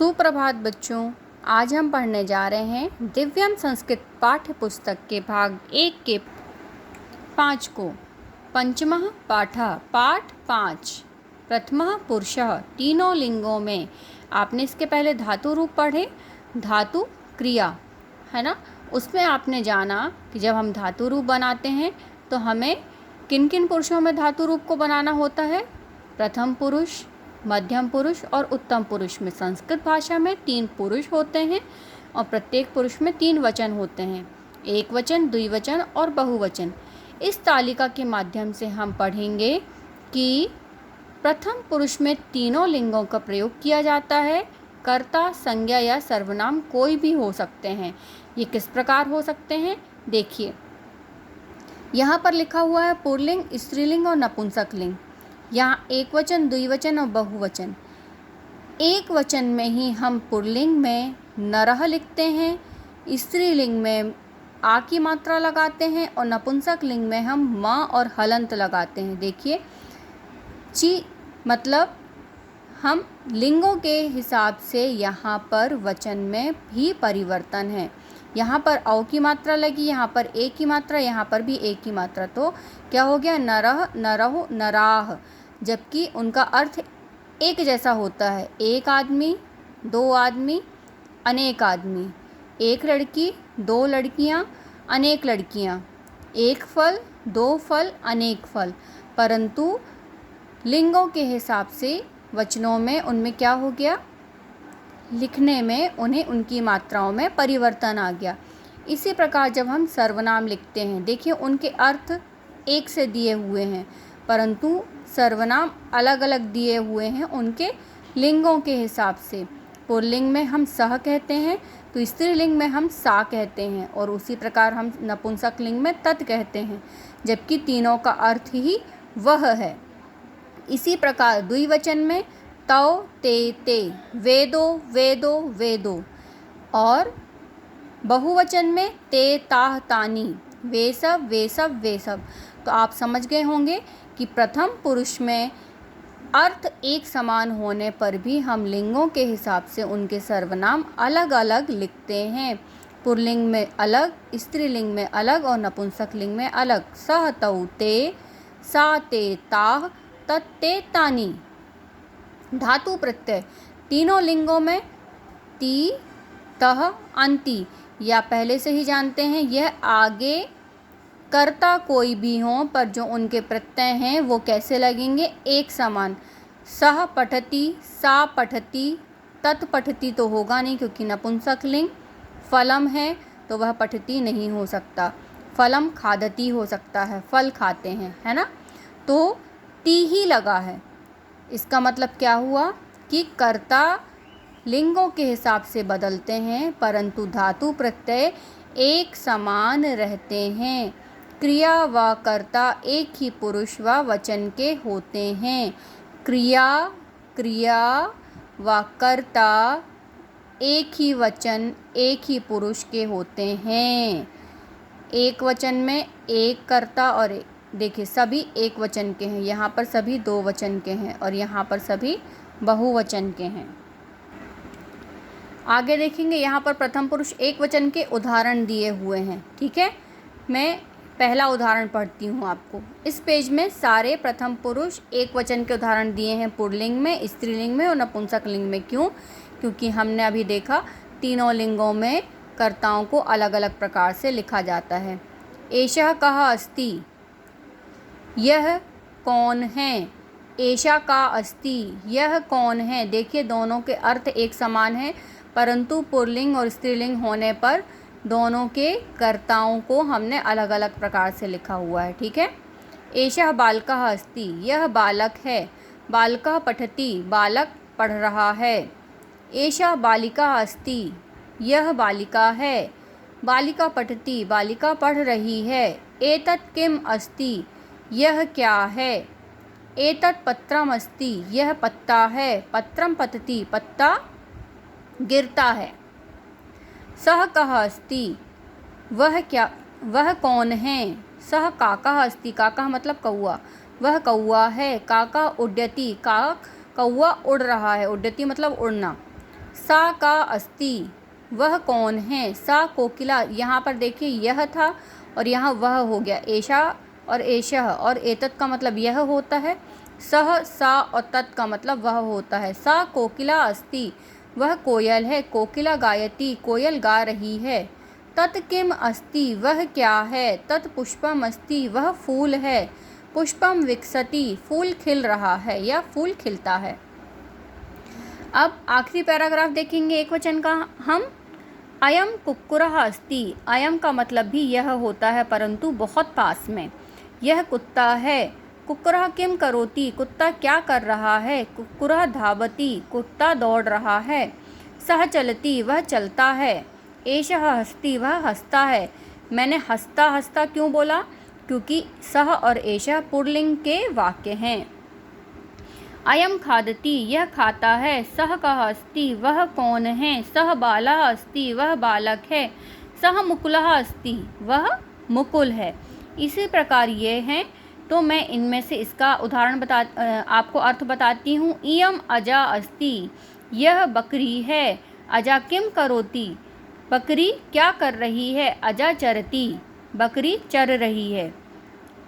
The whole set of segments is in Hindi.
सुप्रभात बच्चों। आज हम पढ़ने जा रहे हैं दिव्यम संस्कृत पाठ्य पुस्तक के भाग 1 के 5 को। पंचमः पाठः पाठ 5 प्रथमः पुरुषः। तीनों लिंगों में आपने इसके पहले धातु रूप पढ़े, धातु क्रिया है ना। उसमें आपने जाना कि जब हम धातु रूप बनाते हैं तो हमें किन किन पुरुषों में धातु रूप को बनाना होता है। प्रथम पुरुष, मध्यम पुरुष और उत्तम पुरुष में संस्कृत भाषा में 3 पुरुष होते हैं और प्रत्येक पुरुष में 3 वचन होते हैं, एक वचन, द्विवचन और बहुवचन। इस तालिका के माध्यम से हम पढ़ेंगे कि प्रथम पुरुष में तीनों लिंगों का प्रयोग किया जाता है। कर्ता, संज्ञा या सर्वनाम कोई भी हो सकते हैं। ये किस प्रकार हो सकते हैं देखिए, यहाँ पर लिखा हुआ है पुल्लिंग, स्त्रीलिंग और नपुंसक लिंग। यहाँ एक वचन, द्विवचन और बहुवचन। एक वचन में ही हम पुल्लिंग में नरः लिखते हैं, स्त्रीलिंग में आ की मात्रा लगाते हैं और नपुंसक लिंग में हम म और हलंत लगाते हैं। देखिए ची मतलब हम लिंगों के हिसाब से यहाँ पर वचन में भी परिवर्तन है। यहाँ पर औ की मात्रा लगी, यहाँ पर ए की मात्रा, यहाँ पर भी ए की मात्रा, तो क्या हो गया नरः, नरहु, नराह, जबकि उनका अर्थ एक जैसा होता है। एक आदमी, 2 आदमी, अनेक आदमी, एक लड़की, 2 लड़कियाँ, अनेक लड़कियाँ, एक फल, 2 फल, अनेक फल। परंतु लिंगों के हिसाब से वचनों में उनमें क्या हो गया, लिखने में उन्हें उनकी मात्राओं में परिवर्तन आ गया। इसी प्रकार जब हम सर्वनाम लिखते हैं, देखिए उनके अर्थ एक से दिए हुए हैं परंतु सर्वनाम अलग अलग दिए हुए हैं उनके लिंगों के हिसाब से। पुल्लिंग में हम सह कहते हैं तो स्त्रीलिंग में हम सा कहते हैं और उसी प्रकार हम नपुंसक लिंग में तत् कहते हैं, जबकि तीनों का अर्थ ही वह है। इसी प्रकार द्विवचन में तौ, ते, ते, वेदो, वेदो, वेदो, और बहुवचन में ते, ताह, तानी, वे सब, वे सब, वे सब। तो आप समझ गए होंगे कि प्रथम पुरुष में अर्थ एक समान होने पर भी हम लिंगों के हिसाब से उनके सर्वनाम अलग अलग लिखते हैं। पुल्लिंग में अलग, स्त्रीलिंग में अलग और नपुंसक लिंग में अलग। सह, तौ, ते, सा, ते, ताह, तत्ते, तानी। धातु प्रत्यय तीनों लिंगों में ती, तह, अंति या पहले से ही जानते हैं, यह आगे कर्ता कोई भी हो पर जो उनके प्रत्यय हैं वो कैसे लगेंगे, एक समान। सह पठती, सा पठती, तत् पठती तो होगा नहीं क्योंकि नपुंसक लिंग। फलम है तो वह पठती नहीं हो सकता, फलम खादती हो सकता है, फल खाते हैं, है ना। तो ती ही लगा है। इसका मतलब क्या हुआ कि कर्ता लिंगों के हिसाब से बदलते हैं परंतु धातु प्रत्यय एक समान रहते हैं। क्रिया व कर्ता एक ही पुरुष व वचन के होते हैं। क्रिया, क्रिया व कर्ता एक ही वचन, एक ही पुरुष के होते हैं। एक वचन में एक कर्ता और देखिए सभी एक वचन के हैं, यहाँ पर सभी 2 वचन के हैं और यहाँ पर सभी बहुवचन के हैं। आगे देखेंगे यहाँ पर प्रथम पुरुष एक वचन के उदाहरण दिए हुए हैं। ठीक है, मैं पहला उदाहरण पढ़ती हूँ आपको। इस पेज में सारे प्रथम पुरुष एक वचन के उदाहरण दिए हैं, पुल्लिंग में, स्त्रीलिंग में और नपुंसक लिंग में। क्यों? क्योंकि हमने अभी देखा तीनों लिंगों में कर्ताओं को अलग अलग प्रकार से लिखा जाता है। एषः कः अस्ति, यह कौन है। एषा का अस्ति, यह कौन है। देखिए दोनों के अर्थ एक समान हैं परंतु पुल्लिंग और स्त्रीलिंग होने पर दोनों के कर्ताओं को हमने अलग अलग प्रकार से लिखा हुआ है। ठीक है। एषः बालकः अस्ति, यह बालक है। बालकः पठति, बालक पढ़ रहा है। एषा बालिका अस्ति, यह बालिका है। बालिका पठति, बालिका पढ़ रही है। एतत् किम अस्ति, यह क्या है। एतत् पत्रम अस्ति, यह पत्ता है। पत्रम पतति, पत्ता गिरता है। सः कः अस्ति, वह कौन है। सः काकः अस्ति, काकः मतलब कौआ, वह कौआ है। काका उड्यति, कौआ उड़ रहा है। उड्यति मतलब उड़ना। सा का अस्ति, वह कौन है। सा कोकिला, यहाँ पर देखिए यह था और यहाँ वह हो गया। एषा और एषः और एतत् का मतलब यह होता है। सह, सा और तत् का मतलब वह होता है। सा कोकिला अस्ति, वह कोयल है। कोकिला गायति, कोयल गा रही है। तत् किम अस्ति, वह क्या है। तत् पुष्पम अस्ति, वह फूल है। पुष्पम विकसति, फूल खिल रहा है या फूल खिलता है। अब आखिरी पैराग्राफ देखेंगे एक वचन का हम। अयम कुक्कुरः अस्ति, अयम का मतलब भी यह होता है परंतु बहुत पास में। यह कुत्ता है। कुक्कुरः किम करोति, कुत्ता क्या कर रहा है। कुक्कुरः धावति, कुत्ता दौड़ रहा है। सह चलति, वह चलता है। एषः हस्ति, वह हंसता है। मैंने हंसता हंसता क्यों बोला, क्योंकि सह और एषः पुल्लिंग के वाक्य हैं। अयम खादति, यह खाता है। सह कः अस्ति, वह कौन है। सह बालः अस्ति, वह बालक है। सह मुकुलः अस्ति, वह मुकुल है। इसी प्रकार ये हैं, तो मैं इनमें से इसका उदाहरण आपको अर्थ बताती हूँ। इयम अजा अस्ति, यह बकरी है। अजा किम करोति, बकरी क्या कर रही है। अजा चरति, बकरी चर रही है।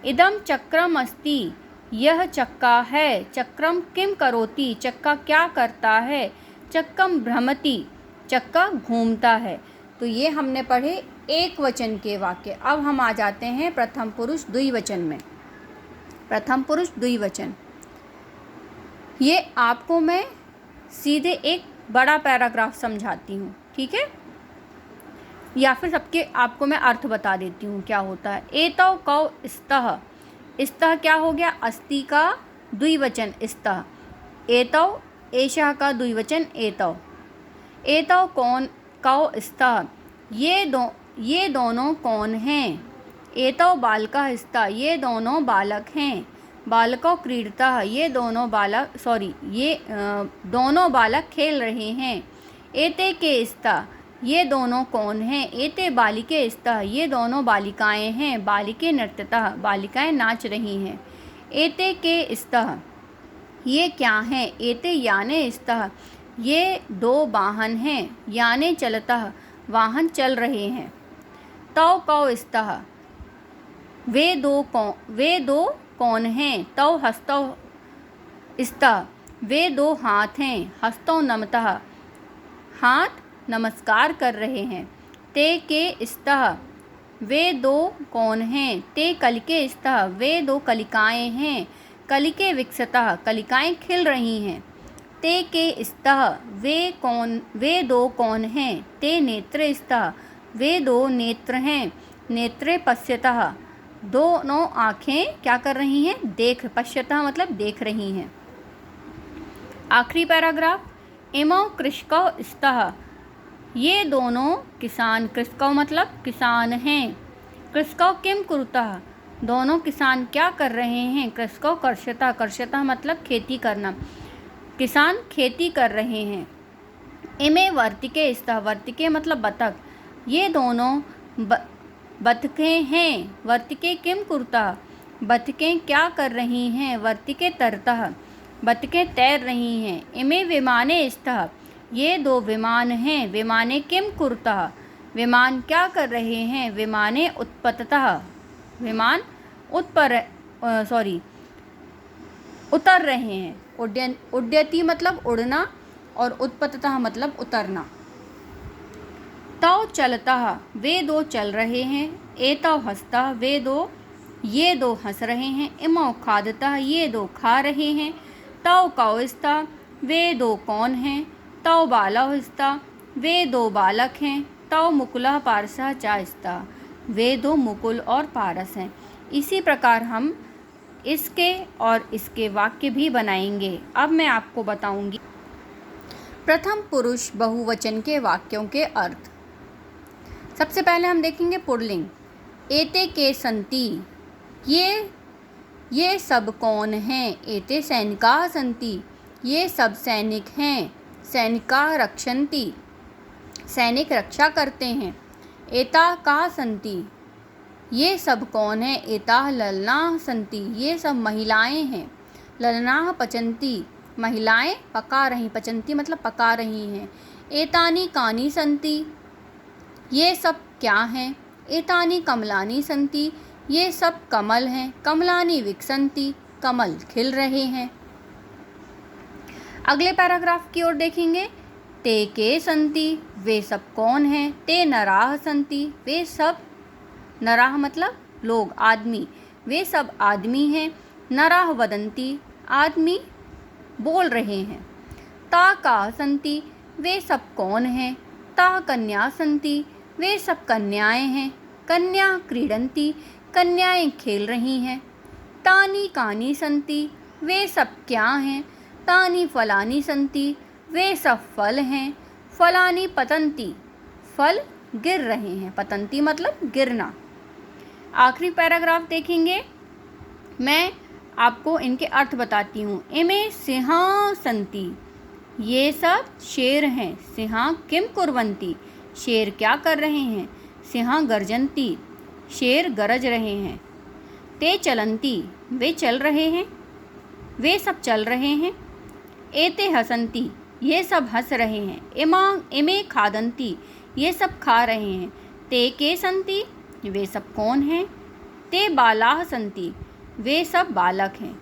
इदम चक्रम अस्ति, यह चक्का है। चक्रम किम करोति, चक्का क्या करता है। चक्कम भ्रमति, चक्का घूमता है। तो ये हमने पढ़े एक वचन के वाक्य। अब हम आ जाते हैं प्रथम पुरुष द्विवचन में। प्रथम पुरुष द्विवचन, ये आपको मैं सीधे एक बड़ा पैराग्राफ समझाती हूँ, ठीक है, या फिर सबके आपको मैं अर्थ बता देती हूँ क्या होता है। एतौ कौ स्तः, स्तः क्या हो गया, अस्ति का द्विवचन स्तः। एतौ, एषः का द्विवचन एतौ। एतौ कौन, कौ स्तः, ये दोनों कौन हैं। एतौ बालकः स्तः, ये दोनों बालक हैं। बालकौ क्रीडतः, ये दोनों बालक खेल रहे हैं। एते के स्तः, ये दोनों कौन हैं। एते बालिके स्तः, ये दोनों बालिकाएं हैं। बालिके नृत्यतः, बालिकाएं नाच रही हैं। एते के स्तः, ये क्या हैं। एते याने स्तः, ये दो वाहन हैं। याने चलतः, वाहन चल रहे हैं। तौ कौ स्तः, वे दो कौन हैं। तौ हस्तौ स्तः, वे दो हाथ हैं। हस्तौ नमतः, हाथ नमस्कार कर रहे हैं। ते के स्तः, वे दो कौन हैं। ते कलिके स्तः, वे दो कलिकाएं हैं। कलिके विकसतः, कलिकाएं खिल रही हैं। ते के स्तः, वे दो कौन हैं। ते नेत्रे स्तः, वे दो नेत्र हैं। नेत्रे पश्यतः, दोनों आँखें क्या कर रही हैं, पश्यतः मतलब देख रही हैं। आखिरी पैराग्राफ, इमौ कृषकौ स्तः, ये दोनों किसान, कृषकौ मतलब किसान हैं। कृषकौ किम कुरुतः, दोनों किसान क्या कर रहे हैं। कृषकौ कर्षतः, कर्षतः मतलब खेती करना, किसान खेती कर रहे हैं। इमे वर्तिके स्तः, वर्तिके मतलब बतख, ये दोनों बतखें हैं। वर्तिके किम कुरुतः, बतखें क्या कर रही हैं। वर्तिके तरतः, बतखें तैर रही हैं। इमे विमाने स्तः, ये दो विमान हैं। विमाने किम कुरुतः, विमान क्या कर रहे हैं। विमाने उत्पततः, विमान उतर रहे हैं। उड्यति मतलब उड़ना और उत्पततः मतलब उतरना। तौ चलतः, वे दो चल रहे हैं। एतौ हस्तः, ये दो हंस रहे हैं। इमौ खादतः, ये दो खा रहे हैं। तौ कौ स्तः, वे दो कौन हैं। तौ बालौ स्तः, वे दो बालक हैं। तौ मुकुलः पारसः च स्तः, वे दो मुकुल और पारस हैं। इसी प्रकार हम इसके और इसके वाक्य भी बनाएंगे। अब मैं आपको बताऊंगी प्रथम पुरुष बहुवचन के वाक्यों के अर्थ। सबसे पहले हम देखेंगे पुल्लिंग। एते के सन्ति, ये सब कौन हैं। एते सैनिकाः सन्ति, ये सब सैनिक हैं। सैनिकाः रक्षन्ति, सैनिक रक्षा करते हैं। एताः काः सन्ति, ये सब कौन हैं। एताः ललनाः सन्ति, ये सब महिलाएं हैं। ललनाः पचन्ति, महिलाएं पका रही, पचन्ति मतलब पका रही हैं। एतानि कानि सन्ति, ये सब क्या हैं। एतानि कमलानि सन्ति, ये सब कमल हैं। कमलानि विकसन्ति, कमल खिल रहे हैं। अगले पैराग्राफ की ओर देखेंगे। ते के सन्ति, वे सब कौन हैं। ते नराः सन्ति, वे सब, नराः मतलब लोग, आदमी, वे सब आदमी हैं। नराः वदन्ति, आदमी बोल रहे हैं। ता काः सन्ति, वे सब कौन हैं। ताः कन्याः सन्ति, वे सब कन्याएं हैं। कन्याः क्रीडन्ति, कन्याएं खेल रही हैं। तानि कानि सन्ति, वे सब क्या हैं। तानि फलानि सन्ति, वे सब फल हैं। फलानि पतन्ति, फल गिर रहे हैं। पतन्ति मतलब गिरना। आखिरी पैराग्राफ देखेंगे। मैं आपको इनके अर्थ बताती हूँ। इमे सिंहाः सन्ति, ये सब शेर हैं। सिंहाः किं कुर्वन्ति, शेर क्या कर रहे हैं। सिंहाः गर्जन्ति, शेर गरज रहे हैं। ते चलन्ति, वे चल रहे हैं, वे सब चल रहे हैं। एते हसन्ति, ये सब हंस रहे हैं। इमे खादन्ति, ये सब खा रहे हैं। ते के सन्ति, वे सब कौन हैं। ते बालाः सन्ति, वे सब बालक हैं।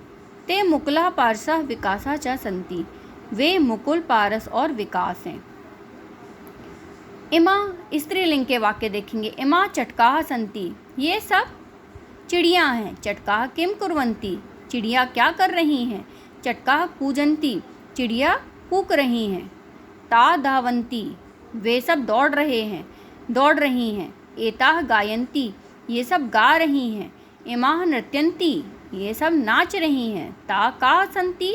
ते मुकुलाः पारसः विकासः च सन्ति, वे मुकुल, पारस और विकास हैं। इमा स्त्रीलिंग के वाक्य देखेंगे। इमा चटकाः सन्ति, ये सब चिड़ियाँ हैं। चटकाः किं कुर्वन्ति, चिड़िया क्या कर रही हैं। चटकाः कूजन्ति, चिड़िया कूक रही हैं। ता धावन्ति, वे सब दौड़ रही हैं। एताः गायन्ति, ये सब गा रही हैं। इमाः नृत्यन्ति, ये सब नाच रही हैं। ता काः सन्ति,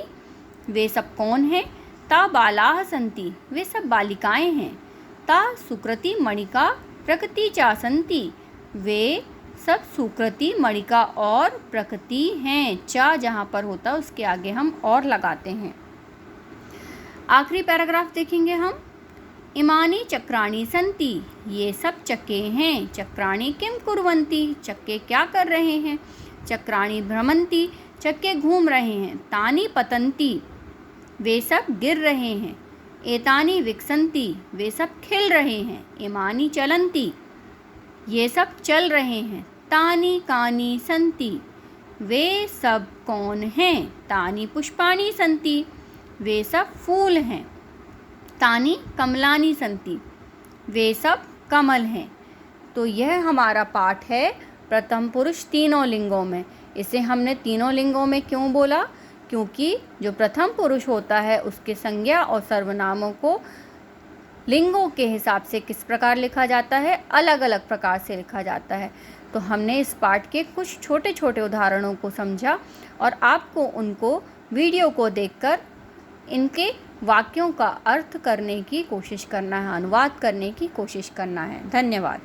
वे सब कौन हैं। ता बालाः सन्ति, वे सब बालिकाएं हैं। ता सुकृति मणिका प्रकृति चा सन्ति, वे सब सुकृति मणिका और प्रकृति हैं। चा जहाँ पर होता है उसके आगे हम और लगाते हैं। आखिरी पैराग्राफ देखेंगे हम। इमानि चक्राणि सन्ति, ये सब चक्के हैं। चक्राणि किं कुर्वन्ति, चक्के क्या कर रहे हैं। चक्राणि भ्रमन्ति, चक्के घूम रहे हैं। तानि पतन्ति, वे सब गिर रहे हैं। एतानि विकसन्ति, वे सब खिल रहे हैं। इमानि चलन्ति, ये सब चल रहे हैं। तानि कानि सन्ति, वे सब कौन हैं। तानि पुष्पाणि सन्ति, वे सब फूल हैं। तानि कमलानि सन्ति, वे सब कमल हैं। तो यह हमारा पाठ है प्रथम पुरुष तीनों लिंगों में। इसे हमने तीनों लिंगों में क्यों बोला, क्योंकि जो प्रथम पुरुष होता है उसके संज्ञा और सर्वनामों को लिंगों के हिसाब से किस प्रकार लिखा जाता है, अलग अलग प्रकार से लिखा जाता है। तो हमने इस पाठ के कुछ छोटे छोटे उदाहरणों को समझा और आपको उनको वीडियो को देखकर इनके वाक्यों का अर्थ करने की कोशिश करना है, अनुवाद करने की कोशिश करना है। धन्यवाद।